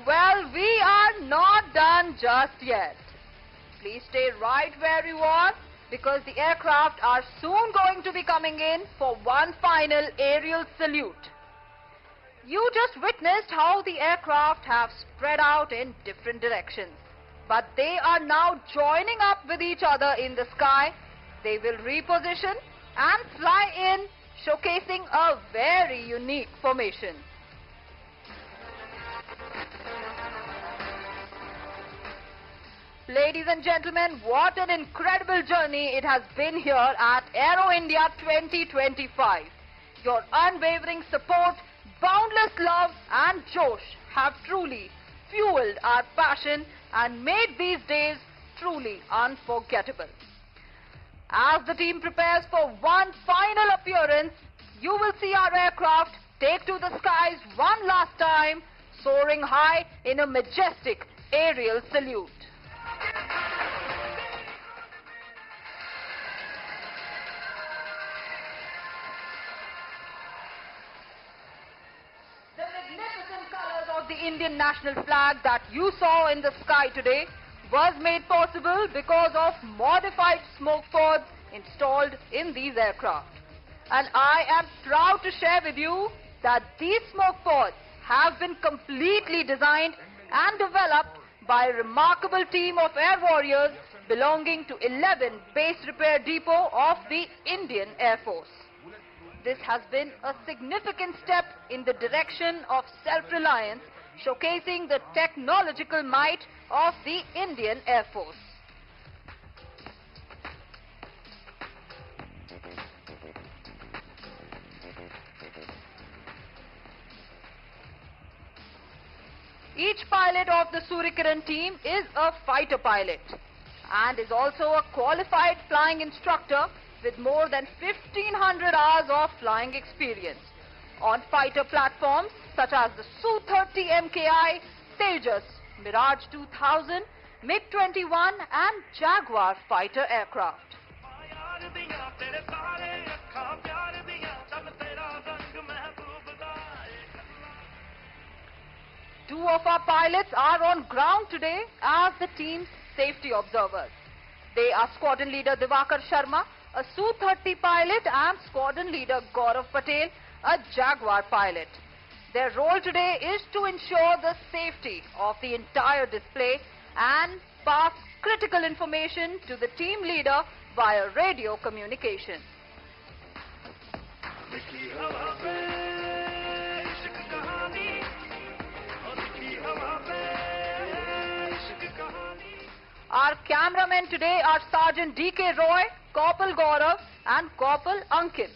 Well, we are not done just yet. Please stay right where you are because the aircraft are soon going to be coming in for one final aerial salute. You just witnessed how the aircraft have spread out in different directions. But they are now joining up with each other in the sky. They will reposition and fly in, showcasing a very unique formation. Ladies and gentlemen, what an incredible journey it has been here at Aero India 2025. Your unwavering support, boundless love and josh have truly fueled our passion and made these days truly unforgettable. As the team prepares for one final appearance, you will see our aircraft take to the skies one last time, soaring high in a majestic aerial salute. The magnificent colors of the Indian national flag that you saw in the sky today was made possible because of modified smoke pods installed in these aircraft. And I am proud to share with you that these smoke pods have been completely designed and developed by a remarkable team of air warriors belonging to 11 Base Repair Depot of the Indian Air Force. This has been a significant step in the direction of self-reliance, showcasing the technological might of the Indian Air Force. Each pilot of the Suryakiran team is a fighter pilot and is also a qualified flying instructor with more than 1,500 hours of flying experience on fighter platforms such as the Su-30 MKI, Tejas, Mirage 2000, MiG-21 and Jaguar fighter aircraft. Two of our pilots are on ground today as the team's safety observers. They are Squadron Leader Diwakar Sharma, a Su-30 pilot, and Squadron Leader Gaurav Patel, a Jaguar pilot. Their role today is to ensure the safety of the entire display and pass critical information to the team leader via radio communication. Our cameramen today are Sergeant D.K. Roy, Corporal Gaurav and Corporal Ankit,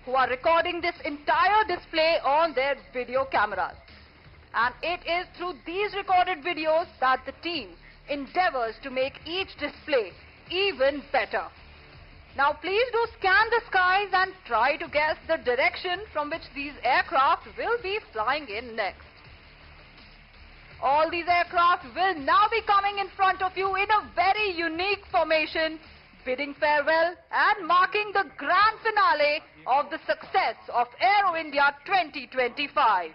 who are recording this entire display on their video cameras. And it is through these recorded videos that the team endeavors to make each display even better. Now please do scan the skies and try to guess the direction from which these aircraft will be flying in next. All these aircraft will now be coming in front of you in a very unique formation, bidding farewell and marking the grand finale of the success of Aero India 2025.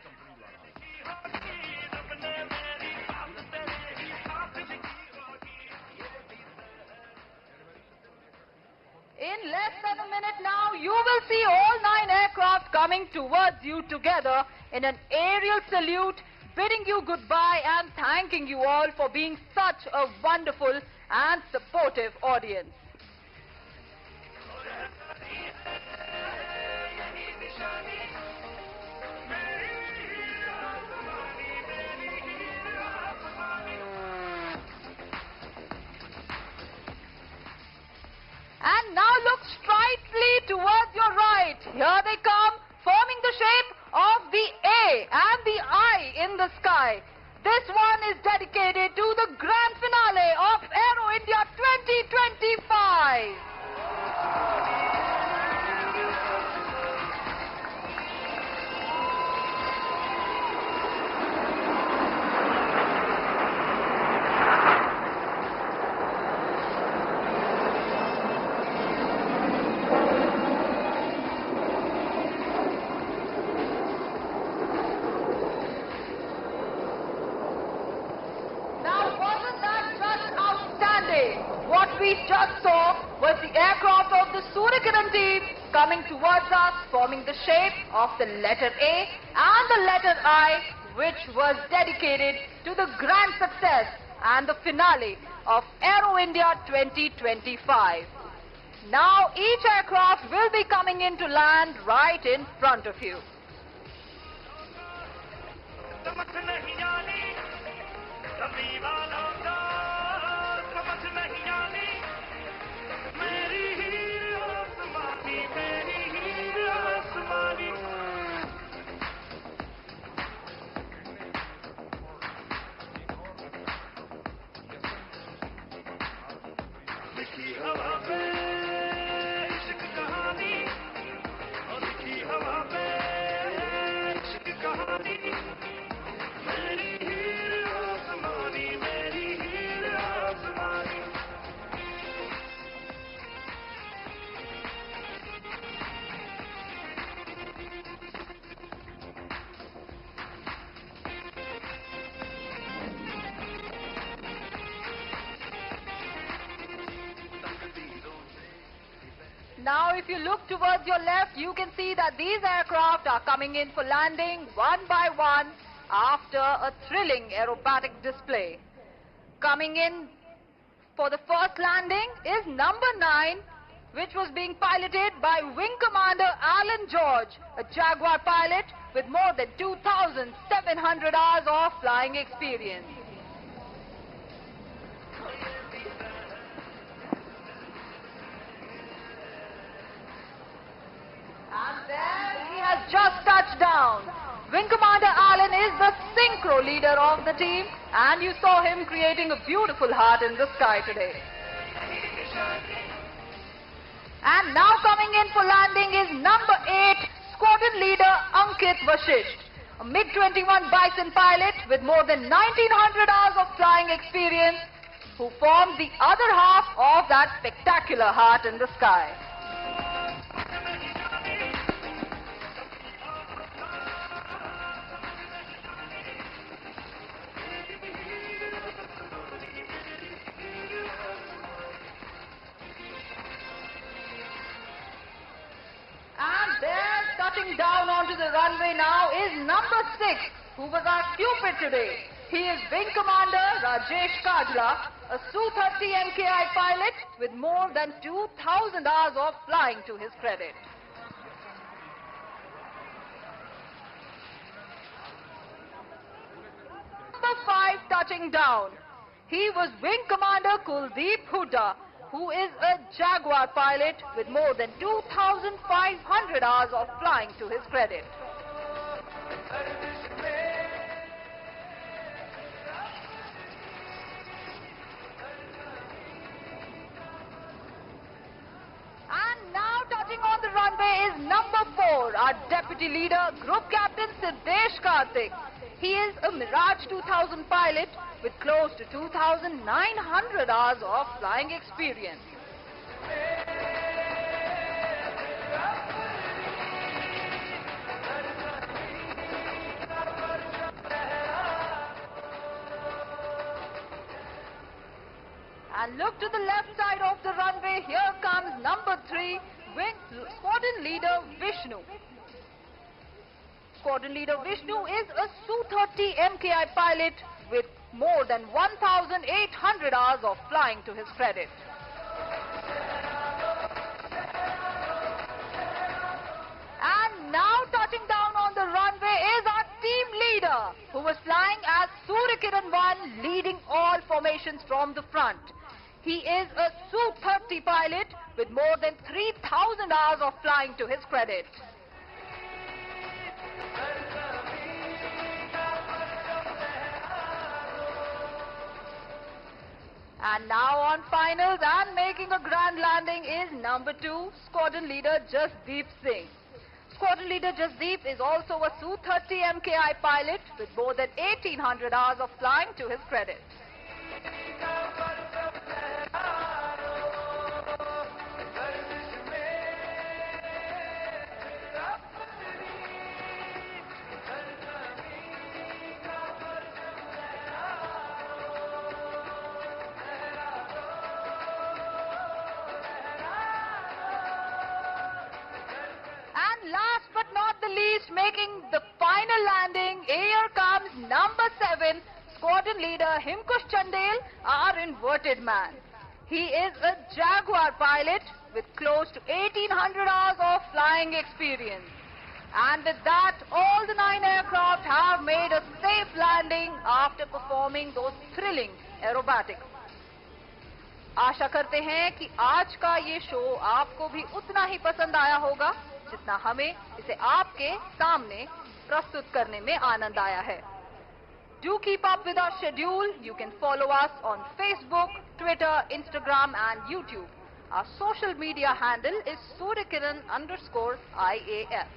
In less than a minute now, you will see all 9 aircraft coming towards you together in an aerial salute, bidding you goodbye and thanking you all for being such a wonderful and supportive audience. And now look straightly towards your right. Here they come, just saw was the aircraft of the Suryakiran team coming towards us, forming the shape of the letter A and the letter I, which was dedicated to the grand success and the finale of Aero India 2025. Now each aircraft will be coming in to land right in front of you. Now if you look towards your left, you can see that these aircraft are coming in for landing one by one after a thrilling aerobatic display. Coming in for the first landing is number 9, which was being piloted by Wing Commander Alan George, a Jaguar pilot with more than 2,700 hours of flying experience. And there he has just touched down. Wing Commander Alan is the synchro leader of the team, and you saw him creating a beautiful heart in the sky today. And now coming in for landing is number 8, Squadron Leader Ankit Vashisht, a MiG-21 Bison pilot with more than 1,900 hours of flying experience, who formed the other half of that spectacular heart in the sky. Touching down onto the runway now is number 6, who was our Cupid today. He is Wing Commander Rajesh Kajla, a Su-30 MKI pilot with more than 2,000 hours of flying to his credit. Number 5 touching down. He was Wing Commander Kuldeep Hooda, who is a Jaguar pilot with more than 2,500 hours of flying to his credit. And now touching on the runway is number 4, our Deputy Leader, Group Captain Siddesh Karthik. He is a Mirage 2000 pilot with close to 2,900 hours of flying experience. And look to the left side of the runway, here comes number 3, Squadron Leader Vishnu. Squadron Leader Vishnu is a Su-30 MKI pilot with more than 1,800 hours of flying to his credit. And now touching down on the runway is our team leader, who was flying as Suryakiran 1, leading all formations from the front. He is a Su-30 pilot with more than 3,000 hours of flying to his credit. And now on finals and making a grand landing is number 2, Squadron Leader Jasdeep Singh. Squadron Leader Jasdeep is also a Su-30 MKI pilot with more than 1,800 hours of flying to his credit. making the final landing. Here comes number 7, squadron leader Himkush Chandel, our inverted man. He is a Jaguar pilot with close to 1800 hours of flying experience. And with that, all the 9 aircraft have made a safe landing after performing those thrilling aerobatics. आशा करते हैं कि आज का ये show आपको भी उतना ही पसंद आया होगा जितना हमें इसे आपके सामने प्रस्तुत करने में आनंद आया है. Do keep up with our schedule. You can follow us on Facebook, Twitter, Instagram and YouTube. Our social media handle is Suryakiran_IAF.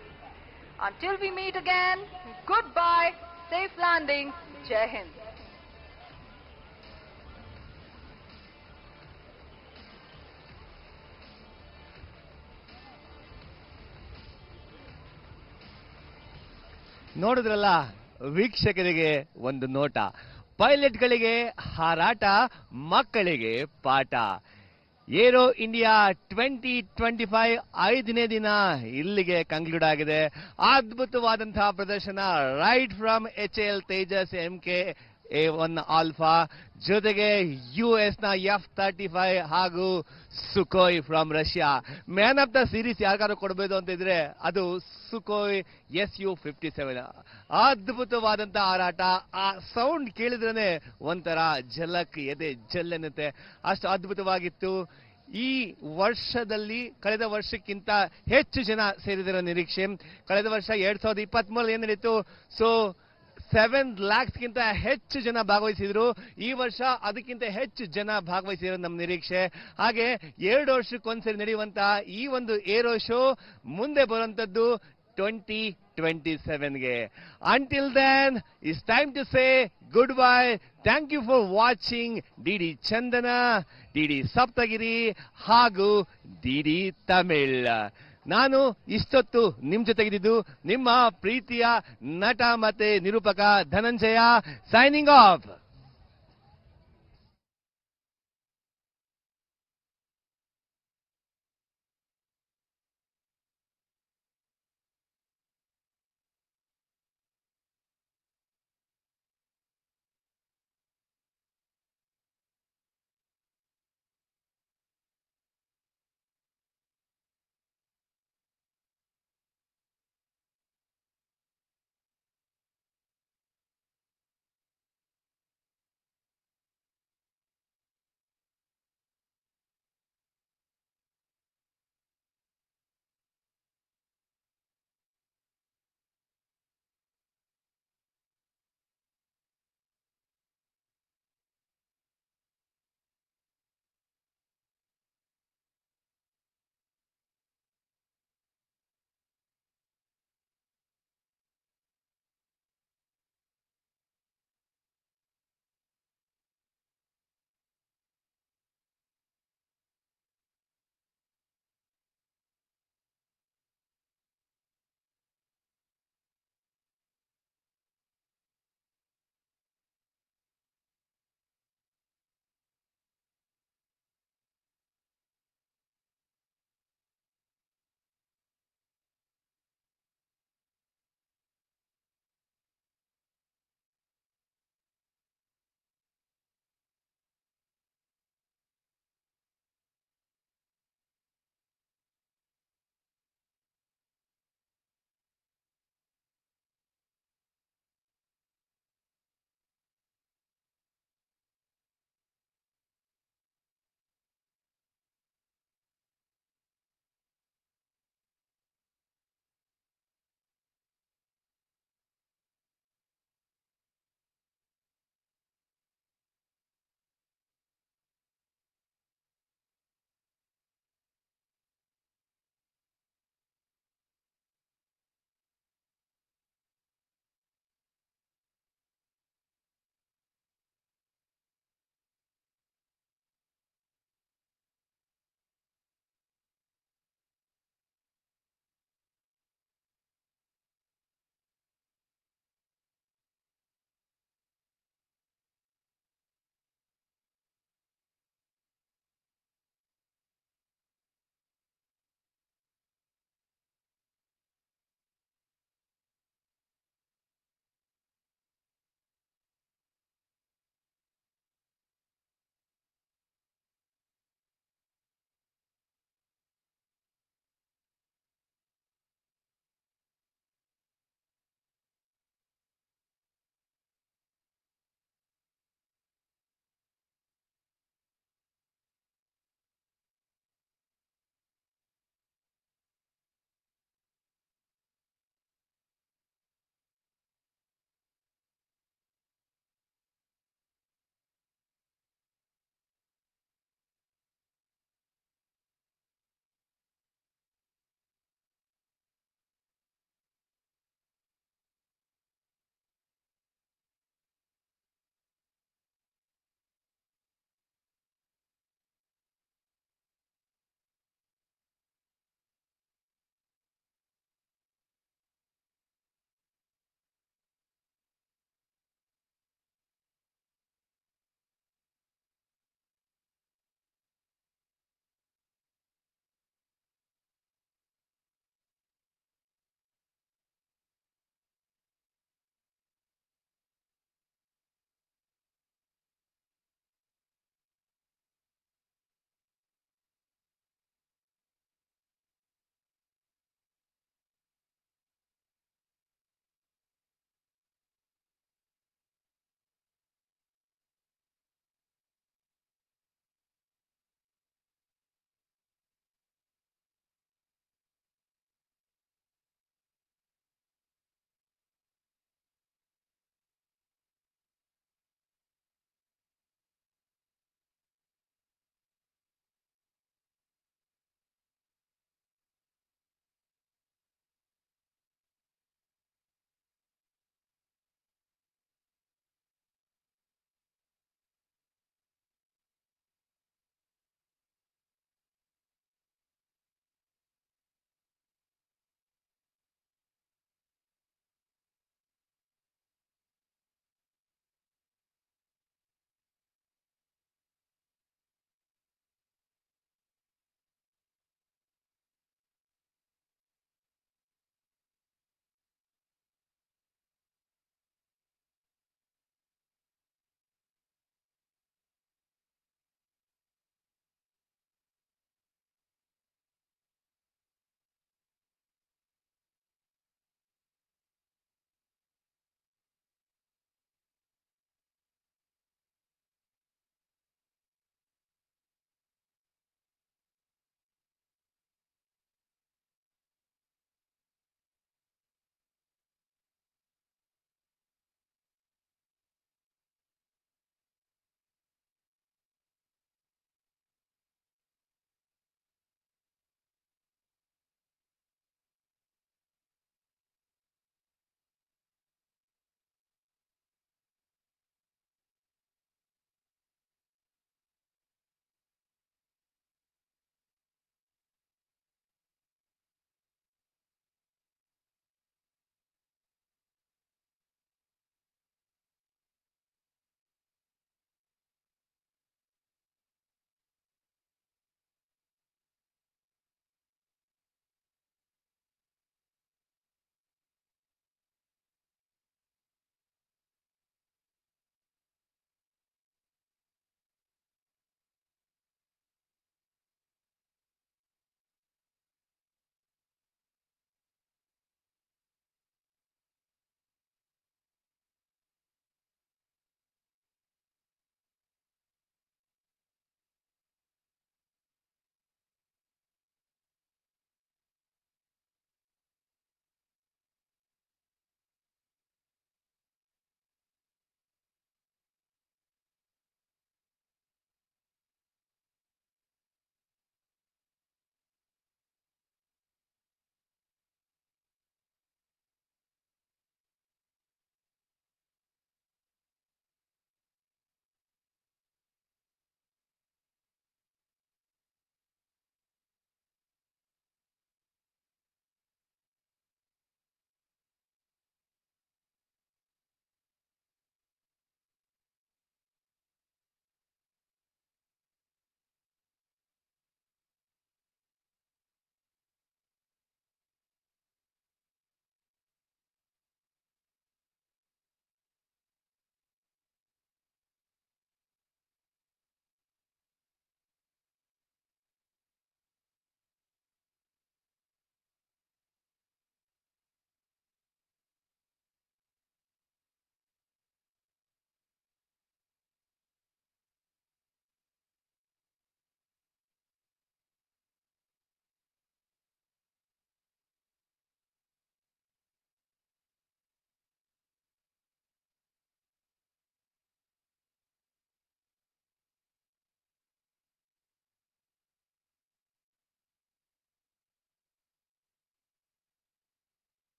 Until we meet again, goodbye, safe landings, Jai Hind. ನೋಡಿದ್ರಲ್ಲ ವೀಕ್ಷಕರಿಗೆ ಒಂದು ನೋಟ, ಪೈಲಟ್ಗಳಿಗೆ ಹಾರಾಟ, ಮಕ್ಕಳಿಗೆ ಪಾಠ. Aero India 2025 5ನೇ ದಿನ ಇಲ್ಲಿಗೆ ಕಂಕ್ಲೂಡ್ ಆಗಿದೆ. ಅದ್ಭುತವಾದಂತಹ ಪ್ರದರ್ಶನ right from HAL Tejas MK-A1 alpha ಜೊತೆಗೆ US ನ F-35 ಹಾಗೂ Sukhoi from Russia. Man of the series ಯಾರಿಗಾರು ಕೊಡಬೇಕು ಅಂತ ಇದ್ರೆ ಅದು ಸುಕೋಯ್ Su-57. ಅದ್ಭುತವಾದಂತಹ ಹಾರಾಟ, ಆ ಸೌಂಡ್ ಕೇಳಿದ್ರೇನೆ ಒಂಥರ ಝಲಕ್ ಎದೆ ಜಲ್ಲೆನ್ನುತ್ತೆ, ಅಷ್ಟು ಅದ್ಭುತವಾಗಿತ್ತು. ಈ ವರ್ಷದಲ್ಲಿ ಕಳೆದ ವರ್ಷಕ್ಕಿಂತ ಹೆಚ್ಚು ಜನ ಸೇರಿದರ ನಿರೀಕ್ಷೆ. ಕಳೆದ ವರ್ಷ 2023 ಏನ್ ನಡೀತು, ಸೊ 7 lakhsಗಿಂತ ಹೆಚ್ಚು ಜನ ಭಾಗವಹಿಸಿದ್ರು. ಈ ವರ್ಷ ಅದಕ್ಕಿಂತ ಹೆಚ್ಚು ಜನ ಭಾಗವಹಿಸಿರೋ ನಮ್ಮ ನಿರೀಕ್ಷೆ. ಹಾಗೆ 2 ವರ್ಷಕ್ಕೊಂದ್ಸರಿ ನಡೆಯುವಂತಹ ಈ ಒಂದು ಏರೋ ಶೋ ಮುಂದೆ ಬರುವಂತದ್ದು 2027ಗೆ. Until then, it's time to say goodbye. Thank you for watching DD Chandana, DD Saptagiri ಹಾಗೂ DD Tamil. ನಾನು ಇಷ್ಟೊತ್ತು ನಿಮ್ ಜೊತೆಗಿದ್ದು ನಿಮ್ಮ ಪ್ರೀತಿಯ ನಟ ಮತ್ತೆ ನಿರೂಪಕ ಧನಂಜಯ, ಸೈನಿಂಗ್ ಆಫ್.